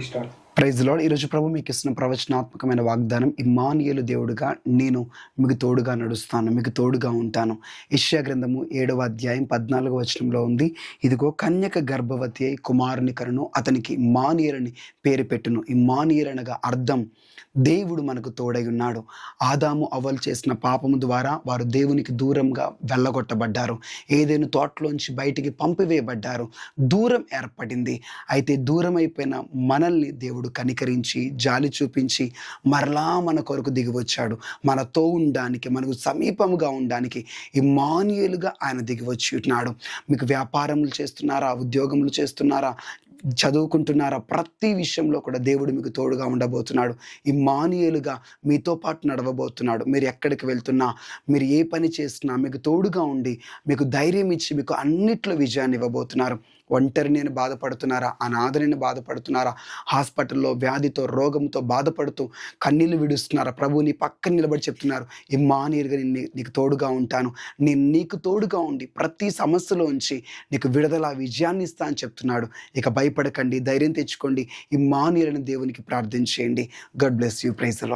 Start. Praise lord. ఈరోజు ప్రభు మీకు ఇస్తున్న ప్రవచనాత్మకమైన వాగ్దానం, ఇమ్మానుయేలు దేవుడుగా నేను మీకు తోడుగా నడుస్తాను, మీకు తోడుగా ఉంటాను. యెషయా గ్రంథము 7వ అధ్యాయం 14వ వచనంలో ఉంది, ఇదిగో కన్యక గర్భవతి అయి కుమారుని కనును, అతనికి ఇమ్మానుయేలని పేరు పెట్టును. ఇమ్మానుయేలు అనగా అర్థం దేవుడు మనకు తోడై ఉన్నాడు. ఆదాము అవ్వలు చేసిన పాపము ద్వారా వారు దేవునికి దూరంగా వెళ్ళగొట్టబడ్డారు. ఏదైనా తోటలోంచి బయటికి పంపివేయబడ్డారు. దూరం ఏర్పడింది. అయితే దూరం అయిపోయిన మనల్ని దేవుడు కనికరించి జాలి చూపించి మరలా మన కొరకు దిగి వచ్చాడు. మనతో ఉండడానికి, మనకు సమీపముగా ఉండడానికి ఇమ్మానుయేలుగా ఆయన దిగి వచ్చి ఉన్నాడు. మీకు వ్యాపారములు చేస్తున్నారా, ఉద్యోగములు చేస్తున్నారా, చదువుకుంటున్నారా, ప్రతి విషయంలో కూడా దేవుడు మీకు తోడుగా ఉండబోతున్నాడు. ఇమ్మానుయేలుగా మీతో పాటు నడవబోతున్నాడు. మీరు ఎక్కడికి వెళ్తున్నా, మీరు ఏ పని చేస్తున్నా మీకు తోడుగా ఉండి మీకు ధైర్యం ఇచ్చి మీకు అన్నిట్లో విజయాన్ని ఇవ్వబోతున్నారు. ఒంటరి నేను బాధపడుతున్నారా, అనాథనని బాధపడుతున్నారా, హాస్పిటల్లో వ్యాధితో రోగంతో బాధపడుతూ కన్నీళ్ళు విడుస్తున్నారా, ప్రభు నీ పక్కన నిలబడి చెప్తున్నారు, ఇమ్మానుయేలుగా నేను నీకు తోడుగా ఉంటాను, నేను నీకు తోడుగా ఉండి ప్రతి సమస్యలోంచి నీకు విడుదల విజయాన్ని ఇస్తా అని చెప్తున్నాడు. ఇక భయపడకండి, ధైర్యం తెచ్చుకోండి, ఇమ్మానుయేలుని దేవునికి ప్రార్థించేయండి. God bless you. Praise the lord.